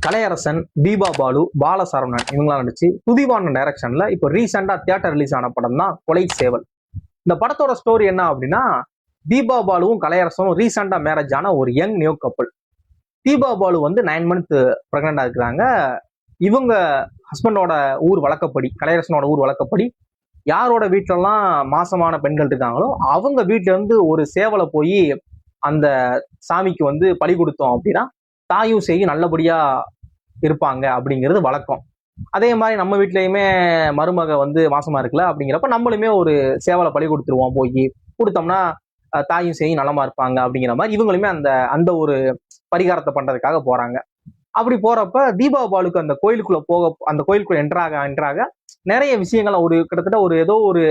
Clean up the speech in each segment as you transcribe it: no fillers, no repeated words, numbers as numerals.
கலையரசன், தீபா பாலு, பாலசரவணன் இவங்களாம் நடிச்சு துதிவான டைரக்ஷன்ல இப்போ ரீசெண்டா தியேட்டர் ரிலீஸ் ஆன படம் தான் கொலை சேவல். இந்த படத்தோட ஸ்டோரி என்ன அப்படின்னா, தீபா பாலுவும் கலையரசனும் ரீசெண்டா மேரேஜ் ஆன ஒரு யங் நியூ கப்பல். தீபா பாலு வந்து 9 மந்த் பிரெக்னண்டா இருக்கிறாங்க. இவங்க ஹஸ்பண்டோட ஊர் வழக்கப்படி, கலையரசனோட ஊர் வழக்கப்படி யாரோட வீட்டிலலாம் மாசமான பெண்கள் இருக்காங்களோ அவங்க வீட்டுல இருந்து ஒரு சேவலை போய் அந்த சாமிக்கு வந்து பலி கொடுத்தோம் அப்படின்னா தாயும் செய்ய நல்லபடியா இருப்பாங்க அப்படிங்கிறது வழக்கம். அதே மாதிரி நம்ம வீட்லயுமே மருமக வந்து மாசமா இருக்குல்ல அப்படிங்கிறப்ப நம்மளுமே ஒரு சேவலை பலி கொடுத்துருவோம். போய் கொடுத்தோம்னா தாயும் செய்ய நலமா இருப்பாங்க அப்படிங்கிற மாதிரி இவங்களுமே அந்த அந்த ஒரு பரிகாரத்தை பண்றதுக்காக போறாங்க. அப்படி போறப்ப தீபா பாலுக்கு அந்த கோயிலுக்குள்ள அந்த கோயிலுக்குள்ள என்ட்ராக நிறைய விஷயங்கள் ஒரு கிட்டத்தட்ட ஒரு ஏதோ ஒரு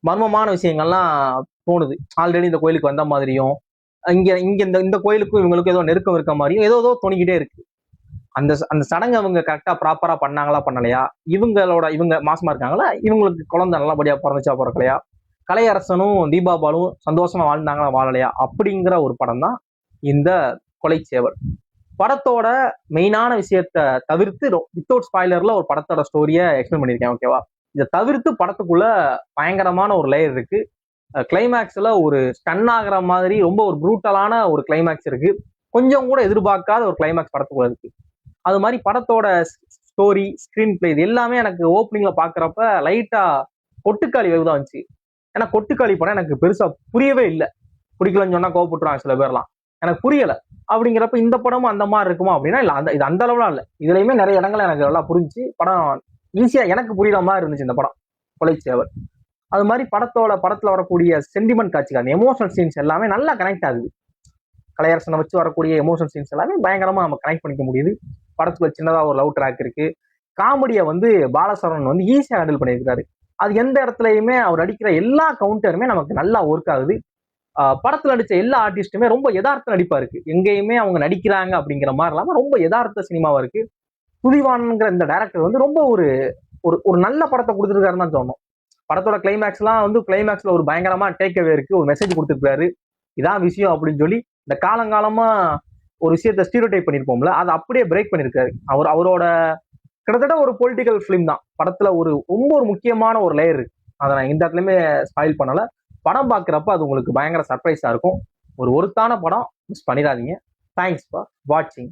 மர்மமான விஷயங்கள்லாம் தோணுது. ஆல்ரெடி இந்த கோயிலுக்கு வந்த மாதிரியும் இங்க இங்க இந்த கோயிலுக்கும் இவங்களுக்கும் ஏதோ நெருக்கம் இருக்க மாதிரியும் ஏதோ தோணிக்கிட்டே இருக்கு. அந்த அந்த சடங்கு அவங்க கரெக்டா ப்ராப்பரா பண்ணாங்களா பண்ணலையா, இவங்க மாசமா இருக்காங்களா, இவங்களுக்கு குழந்தை நல்லபடியா பிறந்துச்சா பிறக்கலையா, கலையரசனும் தீபா பாலும் சந்தோஷமா வாழ்ந்தாங்களா வாழலையா அப்படிங்கிற ஒரு படம் தான் இந்த கொலைச்சேவல். படத்தோட மெயினான விஷயத்த தவிர்த்து வித்தவுட் ஸ்பாய்லர்ல ஒரு படத்தோட ஸ்டோரியை எக்ஸ்பிளைன் பண்ணியிருக்கேன். ஓகேவா? இதை தவிர்த்து படத்துக்குள்ள பயங்கரமான ஒரு லேயர் இருக்கு. கிளைமேக்ஸ்ல ஒரு ஸ்டன் ஆகிற மாதிரி ரொம்ப ஒரு ப்ரூட்டலான ஒரு கிளைமேக்ஸ் இருக்கு. கொஞ்சம் கூட எதிர்பார்க்காத ஒரு கிளைமேக்ஸ் படத்துக்குள்ள இருக்கு. அது மாதிரி படத்தோட ஸ்டோரி, ஸ்கிரீன் பிளே இது எல்லாமே எனக்கு ஓப்பனிங்ல பாக்குறப்ப லைட்டா கொட்டுக்காளி வேவு தான் வந்துச்சு. ஏன்னா கொட்டுக்காளி படம் எனக்கு பெருசா புரியவே இல்லை. பிடிக்கலன்னு சொன்னா கோவப்பட்டுருவாங்க சில பேர்லாம். எனக்கு புரியல. அப்படிங்கிறப்ப இந்த படமும் அந்த மாதிரி இருக்குமா அப்படின்னா இல்ல, இது அந்த அளவுலாம் இல்லை. இதுலயுமே நிறைய இடங்கள் எனக்கு நல்லா புரிஞ்சு படம் ஈஸியா எனக்கு புரியுற மாதிரி இருந்துச்சு இந்த படம் கொலைச்சேவல். அது மாதிரி படத்துல வரக்கூடிய சென்டிமெண்ட் காட்சிகள், அந்த எமோஷனல் சீன்ஸ் எல்லாமே நல்லா கனெக்ட் ஆகுது. கலையரசனை வச்சு வரக்கூடிய எமோஷனல் சீன்ஸ் எல்லாமே பயங்கரமா நம்ம கனெக்ட் பண்ணிக்க முடியுது. படத்துல சின்னதா ஒரு லவ் ட்ராக் இருக்கு. காமெடியை வந்து பாலசரவணன் வந்து ஈஸியா ஹேண்டில் பண்ணியிருக்காரு. அது எந்த இடத்துலயுமே அவர் அடிக்கிற எல்லா கவுண்டருமே நமக்கு நல்லா ஒர்க் ஆகுது. படத்துல நடிச்ச எல்லா ஆர்டிஸ்டுமே ரொம்ப யதார்த்த நடிப்பா இருக்கு. எங்கேயுமே அவங்க நடிக்கிறாங்க அப்படிங்கிற மாதிரி இல்லாம ரொம்ப யதார்த்த சினிமாவா இருக்கு. துதிவான்ங்கிற இந்த டைரக்டர் வந்து ரொம்ப ஒரு ஒரு நல்ல படத்தை கொடுத்துருக்காருன்னு தான் தோணும். படத்தோட கிளைமேக்ஸ்லாம் வந்து கிளைமேக்ஸ்ல ஒரு பயங்கரமா டேக்அவே இருக்கு. ஒரு மெசேஜ் கொடுத்துருக்காரு, இதான் விஷயம் அப்படின்னு சொல்லி. இந்த காலங்காலமா ஒரு விஷயத்த ஸ்டீரியோடைப் பண்ணிருப்போம்ல, அதை அப்படியே பிரேக் பண்ணிருக்காரு. அவரோட கிட்டத்தட்ட ஒரு பொலிட்டிக்கல் ஃபிலிம் தான். படத்துல ரொம்ப ஒரு முக்கியமான ஒரு லேயர் இருக்கு. அதை நான் இந்த இடத்துலயுமே ஸ்பாயில் பண்ணல. படம் பார்க்குறப்ப அது உங்களுக்கு பயங்கர சர்ப்ரைஸா இருக்கும். ஒரு ஒருத்தான படம், மிஸ் பண்ணிடாதீங்க. தேங்க்ஸ் ஃபார் வாட்சிங்.